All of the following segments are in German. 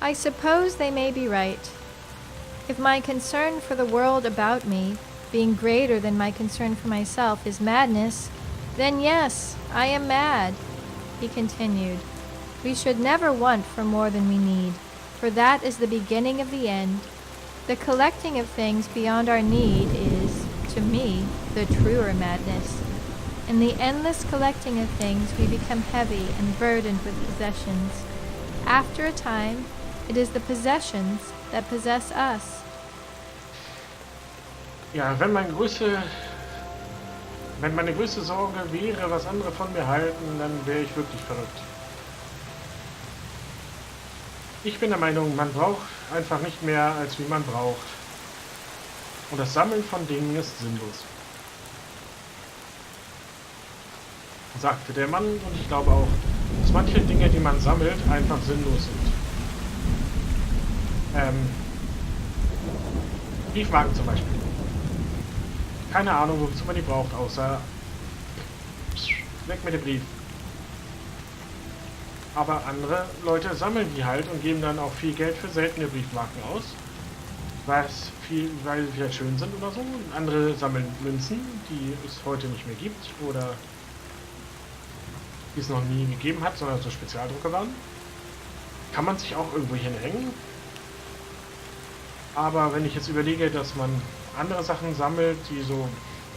I suppose they may be right. If my concern for the world about me, being greater than my concern for myself, is madness, then yes, I am mad. He continued, we should never want for more than we need, for that is the beginning of the end. The collecting of things beyond our need is, to me, the truer madness. In the endless collecting of things, we become heavy and burdened with possessions. After a time, it is the possessions that possess us. Ja, wenn meine größte Sorge wäre, was andere von mir halten, dann wäre ich wirklich verrückt. Ich bin der Meinung, man braucht einfach nicht mehr, als wie man braucht. Und das Sammeln von Dingen ist sinnlos. Sagte der Mann, und ich glaube auch, dass manche Dinge, die man sammelt, einfach sinnlos sind. Briefmarken zum Beispiel. Keine Ahnung, wozu man die braucht, außer weg mit dem Brief. Aber andere Leute sammeln die halt und geben dann auch viel Geld für seltene Briefmarken aus, weil sie vielleicht schön sind oder so. Und andere sammeln Münzen, die es heute nicht mehr gibt oder die es noch nie gegeben hat, sondern so Spezialdrucke waren. Kann man sich auch irgendwo hinhängen. Aber wenn ich jetzt überlege, dass man andere Sachen sammelt, die so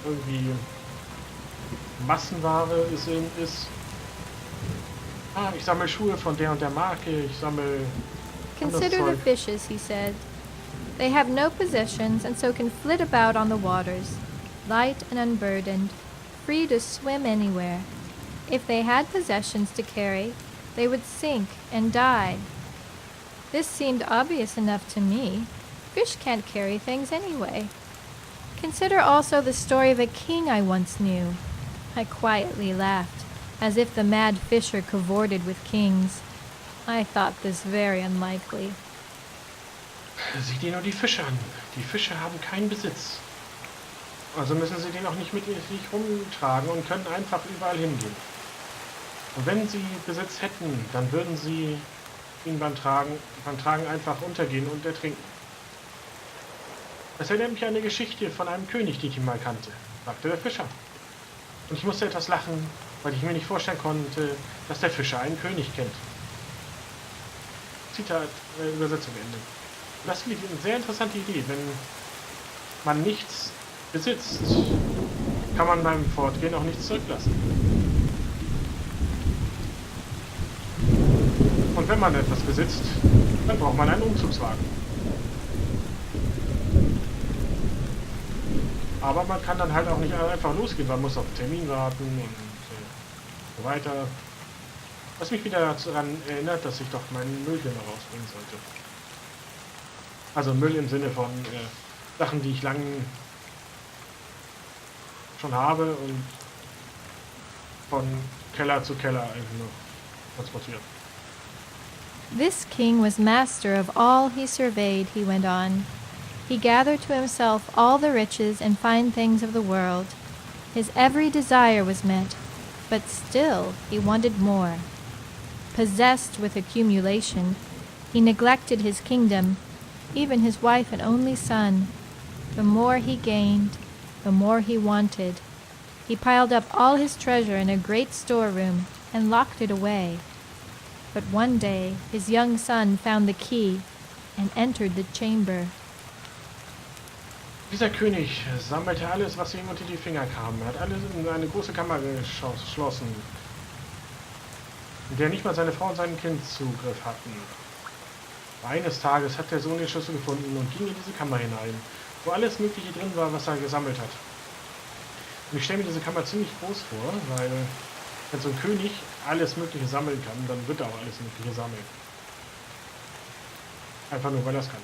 irgendwie Massenware ist. Ich sammle Schuhe von der und der Marke, ich sammle Consider the fishes, he said. They have no possessions and so can flit about on the waters, light and unburdened, free to swim anywhere. If they had possessions to carry, they would sink and die. This seemed obvious enough to me. Fish can't carry things anyway. Consider also the story of a king I once knew. I quietly laughed, as if the mad fisher cavorted with kings. I thought this very unlikely. Sieh dir nur die Fische an. Die Fische haben keinen Besitz. Also müssen sie den auch nicht mit sich rumtragen und können einfach überall hingehen. Und wenn sie Besitz hätten, dann würden sie ihn beim Tragen einfach untergehen und ertrinken. Das erinnert mich an eine Geschichte von einem König, die ich mal kannte, sagte der Fischer. Und ich musste etwas lachen, weil ich mir nicht vorstellen konnte, dass der Fischer einen König kennt. Zitat, Übersetzung Ende. Und das finde ich eine sehr interessante Idee. Wenn man nichts besitzt, kann man beim Fortgehen auch nichts zurücklassen. Und wenn man etwas besitzt, dann braucht man einen Umzugswagen. Aber man kann dann halt auch nicht einfach losgehen, man muss auf den Termin warten und so weiter. Was mich wieder daran erinnert, dass ich doch meinen Müll hier noch rausbringen sollte. Also Müll im Sinne von Sachen, die ich lang schon habe und von Keller zu Keller einfach nur transportiert. This king was master of all he surveyed, he went on. He gathered to himself all the riches and fine things of the world. His every desire was met, but still he wanted more. Possessed with accumulation, he neglected his kingdom, even his wife and only son. The more he gained, the more he wanted. He piled up all his treasure in a great storeroom and locked it away. But one day his young son found the key and entered the chamber. Dieser König sammelte alles, was ihm unter die Finger kam. Er hat alles in eine große Kammer geschlossen, in der nicht mal seine Frau und sein Kind Zugriff hatten. Eines Tages hat der Sohn den Schlüssel gefunden und ging in diese Kammer hinein, wo alles Mögliche drin war, was er gesammelt hat. Und ich stelle mir diese Kammer ziemlich groß vor, weil wenn so ein König alles Mögliche sammeln kann, dann wird er auch alles Mögliche sammeln. Einfach nur, weil er es kann.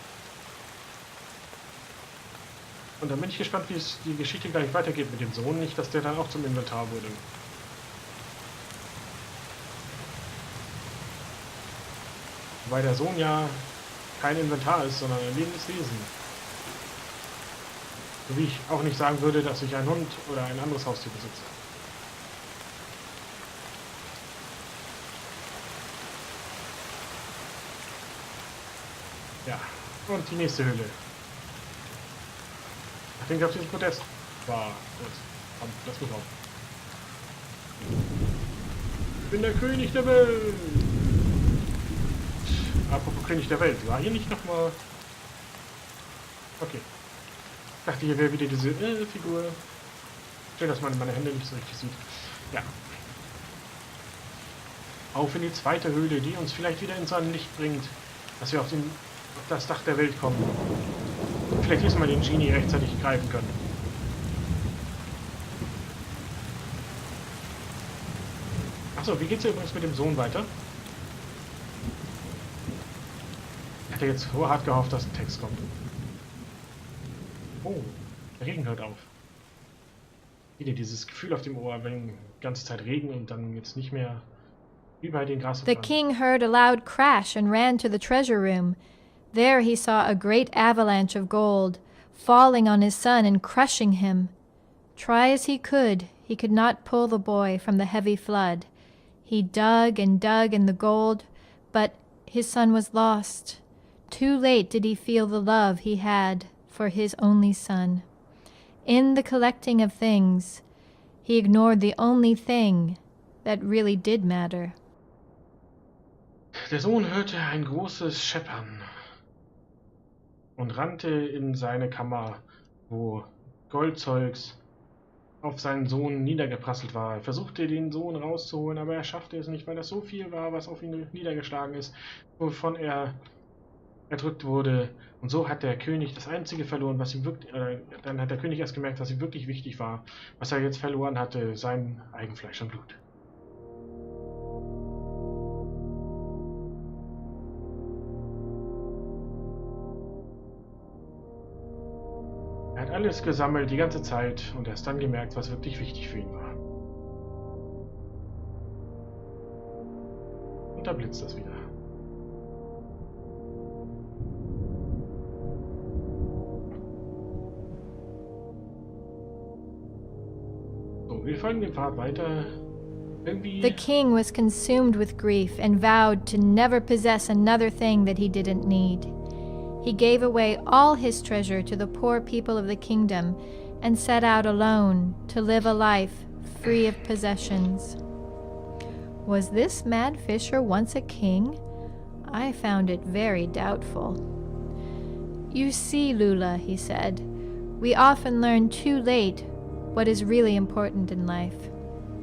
Und dann bin ich gespannt, wie es die Geschichte gleich weitergeht mit dem Sohn. Nicht, dass der dann auch zum Inventar wurde. Weil der Sohn ja kein Inventar ist, sondern ein lebendes Wesen. So wie ich auch nicht sagen würde, dass ich einen Hund oder ein anderes Haustier besitze. Ja, und die nächste Höhle. Nachdem gab es diesen Protest. War gut. Komm, lass mich auf. Ich bin der König der Welt. Apropos König der Welt. War hier nicht nochmal... Okay. Ich dachte, hier wäre wieder diese Figur. Schön, dass man meine Hände nicht so richtig sieht. Ja. Auf in die zweite Höhle, die uns vielleicht wieder ins Sonnenlicht bringt, dass wir auf das Dach der Welt kommen. Und vielleicht diesmal den Genie rechtzeitig greifen können. Achso, wie geht's übrigens mit dem Sohn weiter? Ich hatte jetzt hart gehofft, dass ein Text kommt. Oh, der Regen hört auf. Wieder dieses Gefühl auf dem Ohr, wenn die ganze Zeit Regen und dann jetzt nicht mehr überall den Gras. The king heard a loud crash and ran to the treasure room. There he saw a great avalanche of gold, falling on his son and crushing him. Try as he could not pull the boy from the heavy flood. He dug and dug in the gold, but his son was lost. Too late did he feel the love he had for his only son. In the collecting of things, he ignored the only thing that really did matter. Der Sohn hörte ein großes Scheppern und rannte in seine Kammer, wo Goldzeugs auf seinen Sohn niedergeprasselt war. Er versuchte, den Sohn rauszuholen, aber er schaffte es nicht, weil das so viel war, was auf ihn niedergeschlagen ist, wovon er erdrückt wurde. Und so hat der König das Einzige verloren, was ihm wirklich... dann hat der König erst gemerkt, was ihm wirklich wichtig war. Was er jetzt verloren hatte, sein Eigenfleisch und Blut. Er hat alles gesammelt, die ganze Zeit, und erst dann gemerkt, was wirklich wichtig für ihn war. Und da blitzt das wieder. So, wir folgen dem Pfad weiter. The king was consumed with grief and vowed to never possess another thing that he didn't need. He gave away all his treasure to the poor people of the kingdom and set out alone to live a life free of possessions. Was this mad fisher once a king? I found it very doubtful. You see, Lula, he said, we often learn too late what is really important in life.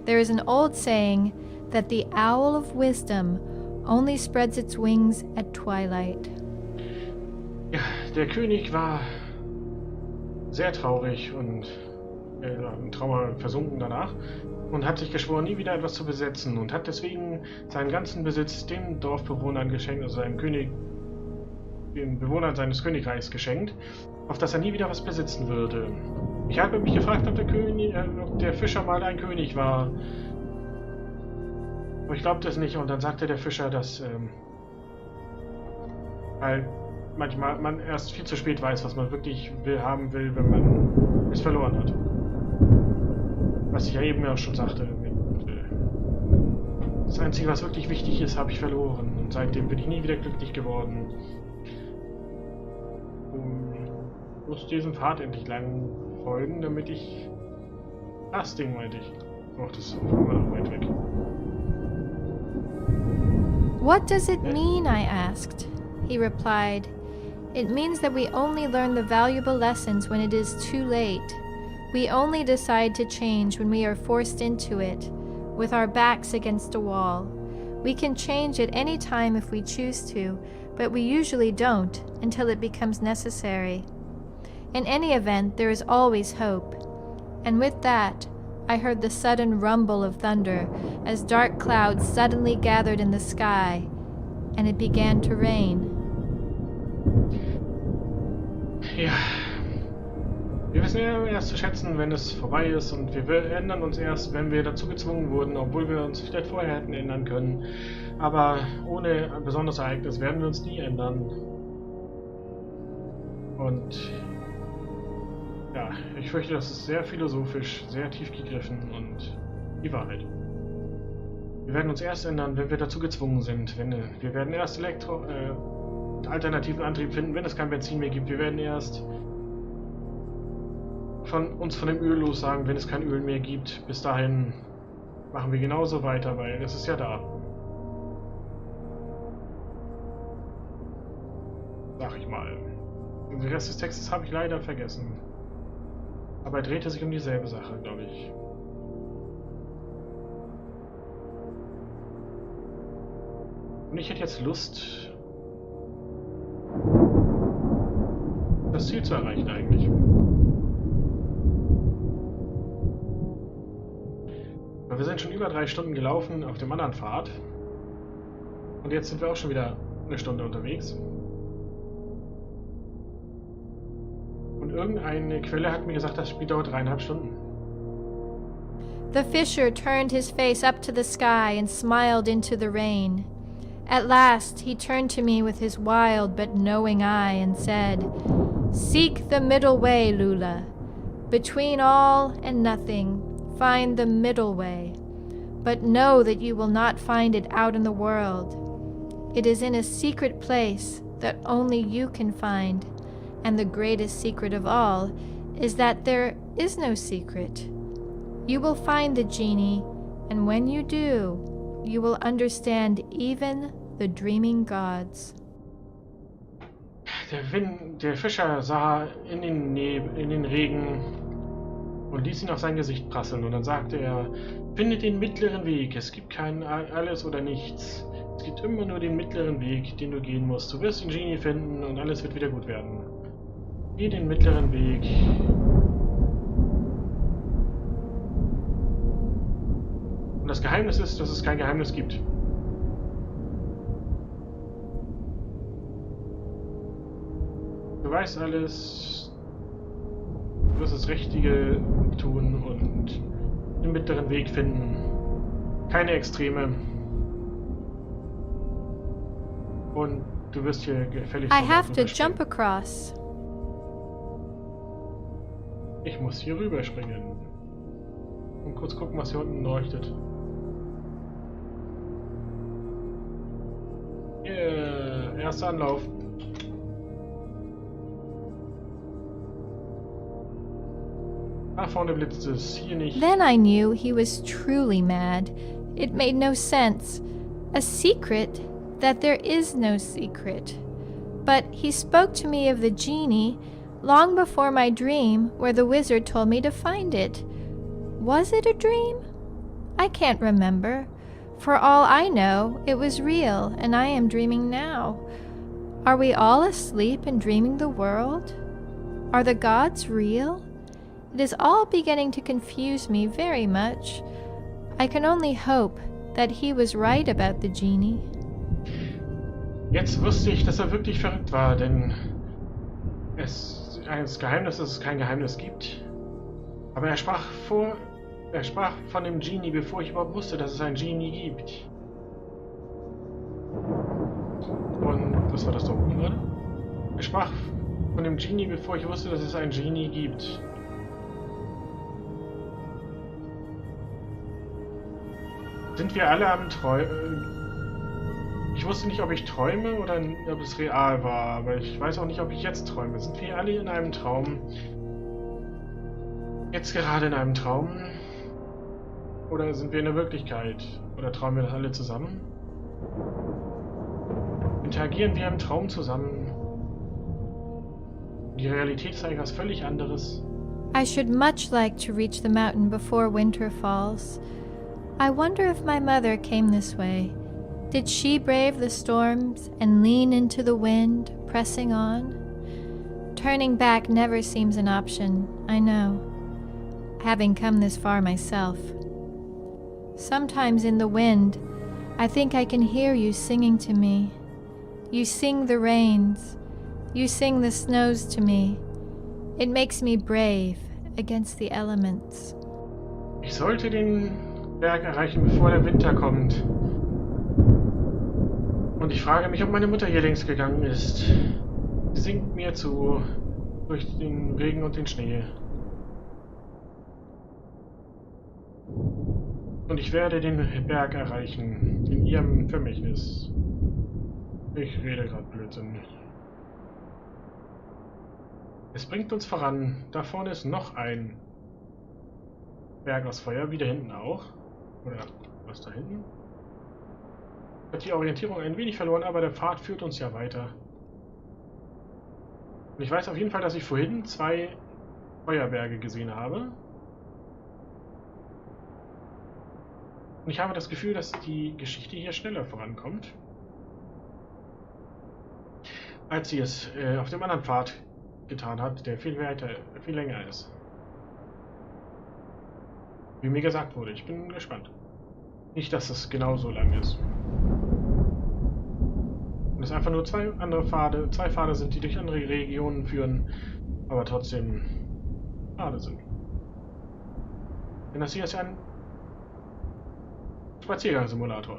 There is an old saying that the owl of wisdom only spreads its wings at twilight. Ja, der König war sehr traurig und in Trauer versunken danach und hat sich geschworen, nie wieder etwas zu besetzen und hat deswegen seinen ganzen Besitz den Dorfbewohnern geschenkt, also den Bewohnern seines Königreichs geschenkt, auf das er nie wieder was besitzen würde. Ich habe mich gefragt, ob der Fischer mal ein König war. Aber ich glaubte es nicht und dann sagte der Fischer, dass weil manchmal man erst viel zu spät weiß, was man wirklich haben will, wenn man es verloren hat. Was ich ja eben auch schon sagte. Das Einzige, was wirklich wichtig ist, habe ich verloren. Und seitdem bin ich nie wieder glücklich geworden. Ich muss diesem Pfad endlich lang folgen, damit ich... Das Ding meinte ich. Oh, das ist immer noch weit weg. What does it mean? I asked. He replied, "It means that we only learn the valuable lessons when it is too late. We only decide to change when we are forced into it, with our backs against a wall. We can change at any time if we choose to, but we usually don't until it becomes necessary. In any event, there is always hope." And with that, I heard the sudden rumble of thunder as dark clouds suddenly gathered in the sky, and it began to rain. Ja, wir wissen ja erst zu schätzen, wenn es vorbei ist, und wir ändern uns erst, wenn wir dazu gezwungen wurden, obwohl wir uns vielleicht vorher hätten ändern können. Aber ohne ein besonderes Ereignis werden wir uns nie ändern. Und ja, ich fürchte, das ist sehr philosophisch, sehr tief gegriffen und die Wahrheit. Wir werden uns erst ändern, wenn wir dazu gezwungen sind. Wir werden erst alternativen Antrieb finden, wenn es kein Benzin mehr gibt. Wir werden erst von dem Öl los sagen, wenn es kein Öl mehr gibt. Bis dahin machen wir genauso weiter, weil es ist ja da. Sag ich mal. Den Rest des Textes habe ich leider vergessen. Aber er drehte sich um dieselbe Sache, glaube ich. Und ich hätte jetzt Lust, das Ziel zu erreichen eigentlich. Weil wir sind schon über 3 Stunden gelaufen auf dem anderen Pfad. Und jetzt sind wir auch schon wieder eine Stunde unterwegs. Und irgendeine Quelle hat mir gesagt, das Spiel dauert 3,5 Stunden. The fisher turned his face up to the sky and smiled into the rain. At last he turned to me with his wild but knowing eye and said, "Seek the middle way, Lula. Between all and nothing, find the middle way. But know that you will not find it out in the world. It is in a secret place that only you can find, and the greatest secret of all is that there is no secret. You will find the genie, and when you do, you will understand even the dreaming gods." Der Fischer sah in den Regen und ließ ihn auf sein Gesicht prasseln. Und dann sagte er, finde den mittleren Weg. Es gibt kein Alles oder Nichts. Es gibt immer nur den mittleren Weg, den du gehen musst. Du wirst den Genie finden und alles wird wieder gut werden. Geh den mittleren Weg. Und das Geheimnis ist, dass es kein Geheimnis gibt. Du weißt alles, du wirst das Richtige tun und den mittleren Weg finden. Keine Extreme. Und du wirst hier gefälligst. I have to jump across. Ich muss hier rüberspringen. Und kurz gucken, was hier unten leuchtet. Yeah, erster Anlauf. Da vorne blitzt es, hier nicht. Then I knew he was truly mad. It made no sense. A secret that there is no secret. But he spoke to me of the genie long before my dream where the wizard told me to find it. Was it a dream? I can't remember. For all I know, it was real, and I am dreaming now. Are we all asleep and dreaming the world? Are the gods real? It is all beginning to confuse me very much. I can only hope that he was right about the genie. Jetzt wusste ich, dass er wirklich verrückt war, denn es ist ein Geheimnis, dass es kein Geheimnis gibt. Aber er sprach von dem Genie, bevor ich überhaupt wusste, dass es einen Genie gibt. Und was war das da oben gerade? Er sprach von dem Genie, bevor ich wusste, dass es einen Genie gibt. Sind wir alle am Träumen? Ich wusste nicht, ob ich träume oder ob es real war, aber ich weiß auch nicht, ob ich jetzt träume. Sind wir alle in einem Traum? Jetzt gerade in einem Traum? Oder sind wir in der Wirklichkeit? Oder träumen wir das alle zusammen? Interagieren wir im Traum zusammen? Die Realität ist eigentlich was völlig anderes. I should much like to reach the mountain before winter falls. I wonder if my mother came this way. Did she brave the storms and lean into the wind, pressing on? Turning back never seems an option, I know, having come this far myself. Sometimes in the wind, I think I can hear you singing to me. You sing the rains, you sing the snows to me. It makes me brave against the elements. Ich sollte den Berg erreichen, bevor der Winter kommt. Und ich frage mich, ob meine Mutter hier längst gegangen ist. Sie singt mir zu durch den Regen und den Schnee. Und ich werde den Berg erreichen, in ihrem Vermächtnis. Ich rede gerade Blödsinn. Es bringt uns voran. Da vorne ist noch ein Berg aus Feuer, wie da hinten auch. Oder was da hinten? Ich habe die Orientierung ein wenig verloren, aber der Pfad führt uns ja weiter. Und ich weiß auf jeden Fall, dass ich vorhin 2 Feuerberge gesehen habe. Und ich habe das Gefühl, dass die Geschichte hier schneller vorankommt, als sie es auf dem anderen Pfad getan hat, der viel länger ist. Wie mir gesagt wurde, ich bin gespannt. Nicht, dass es genauso lang ist. Und es einfach nur 2 Pfade sind, die durch andere Regionen führen, aber trotzdem Pfade sind. Denn das hier ist ja ein Spaziergangssimulator.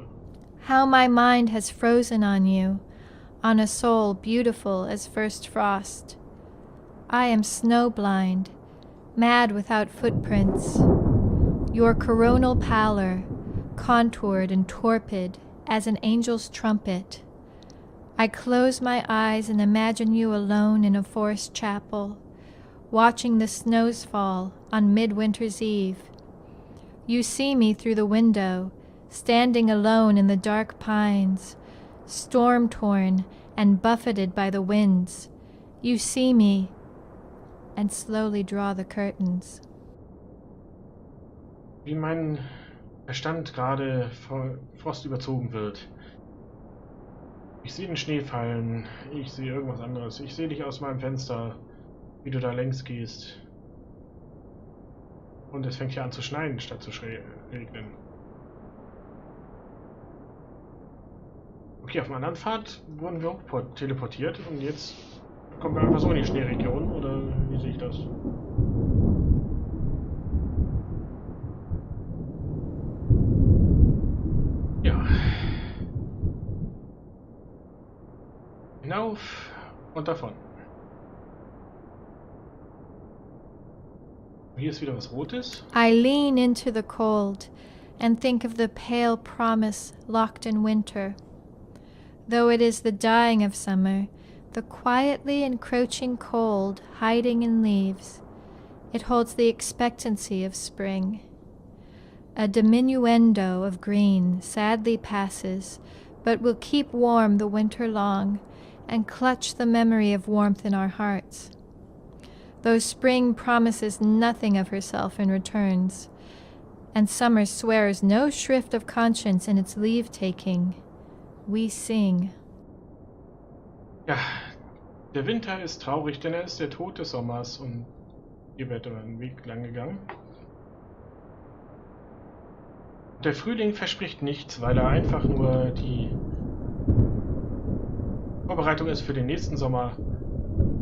How my mind has frozen on you, on a soul beautiful as first frost. I am snowblind, mad without footprints. Your coronal pallor, contoured and torpid as an angel's trumpet. I close my eyes and imagine you alone in a forest chapel, watching the snows fall on midwinter's eve. You see me through the window, standing alone in the dark pines, storm-torn and buffeted by the winds. You see me and slowly draw the curtains. Wie mein Verstand gerade vor Frost überzogen wird. Ich sehe den Schnee fallen, ich sehe irgendwas anderes. Ich sehe dich aus meinem Fenster, wie du da längs gehst. Und es fängt hier an zu schneien, statt zu regnen. Okay, auf dem anderen Pfad wurden wir auch teleportiert und jetzt kommen wir einfach so in die Schneeregion, oder wie sehe ich das? Ja. Hinauf und davon. Hier ist wieder was Rotes. I lean into the cold and think of the pale promise locked in winter. Though it is the dying of summer, the quietly encroaching cold hiding in leaves, it holds the expectancy of spring. A diminuendo of green sadly passes, but will keep warm the winter long and clutch the memory of warmth in our hearts. Though spring promises nothing of herself in returns, and summer swears no shrift of conscience in its leave-taking, we sing. Ja, der Winter ist traurig, denn er ist der Tod des Sommers und ihr werdet über den Weg lang gegangen. Der Frühling verspricht nichts, weil er einfach nur die Vorbereitung ist für den nächsten Sommer,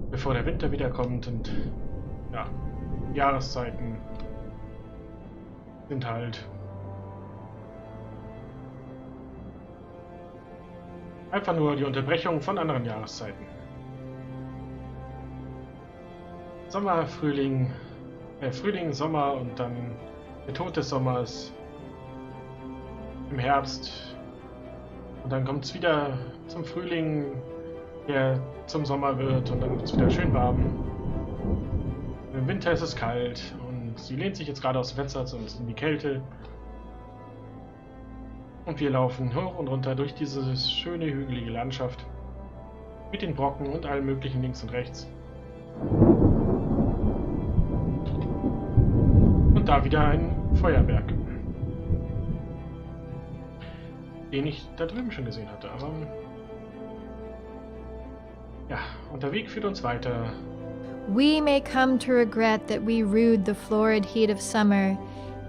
bevor der Winter wiederkommt. Und ja, Jahreszeiten sind halt einfach nur die Unterbrechung von anderen Jahreszeiten. Frühling, Sommer und dann der Tod des Sommers im Herbst. Und dann kommt es wieder zum Frühling, der zum Sommer wird, und dann wird es wieder schön warm. Im Winter ist es kalt und sie lehnt sich jetzt gerade aus dem Fenster in die Kälte. Und wir laufen hoch und runter durch diese schöne hügelige Landschaft mit den Brocken und allem möglichen links und rechts. Und da wieder ein Feuerberg, den ich da drüben schon gesehen hatte. Aber ja, und der Weg führt uns weiter. We may come to regret that we rued the florid heat of summer,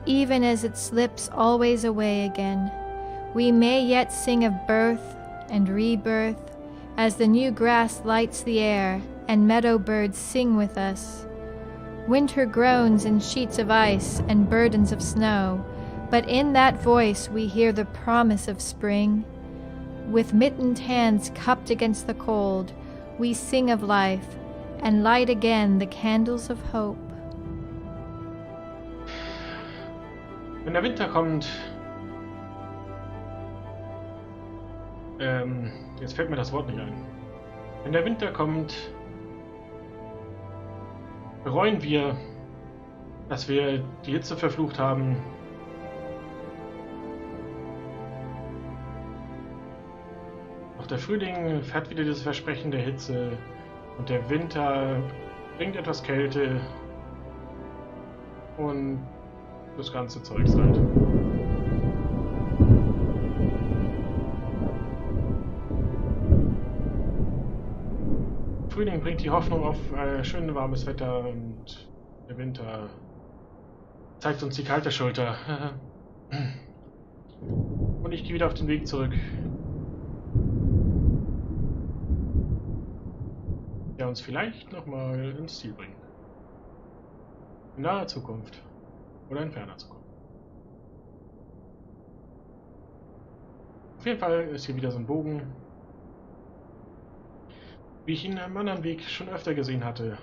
even as it slips always away again. We may yet sing of birth and rebirth, as the new grass lights the air and meadow birds sing with us. Winter groans in sheets of ice and burdens of snow, but in that voice we hear the promise of spring. With mittened hands cupped against the cold, we sing of life and light again the candles of hope. Wenn der Winter kommt, Jetzt fällt mir das Wort nicht ein. Wenn der Winter kommt, bereuen wir, dass wir die Hitze verflucht haben. Doch der Frühling hat wieder das Versprechen der Hitze und der Winter bringt etwas Kälte und das ganze Zeugs halt. Frühling bringt die Hoffnung auf schön warmes Wetter und der Winter zeigt uns die kalte Schulter. Und ich gehe wieder auf den Weg zurück, der uns vielleicht nochmal ins Ziel bringt. In naher Zukunft oder in ferner Zukunft. Auf jeden Fall ist hier wieder so ein Bogen, wie ich ihn am anderen Weg schon öfter gesehen hatte.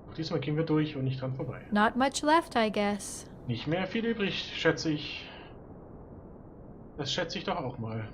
Auch diesmal gehen wir durch und nicht dran vorbei. Not much left, I guess. Nicht mehr viel übrig, schätze ich. Das schätze ich doch auch mal.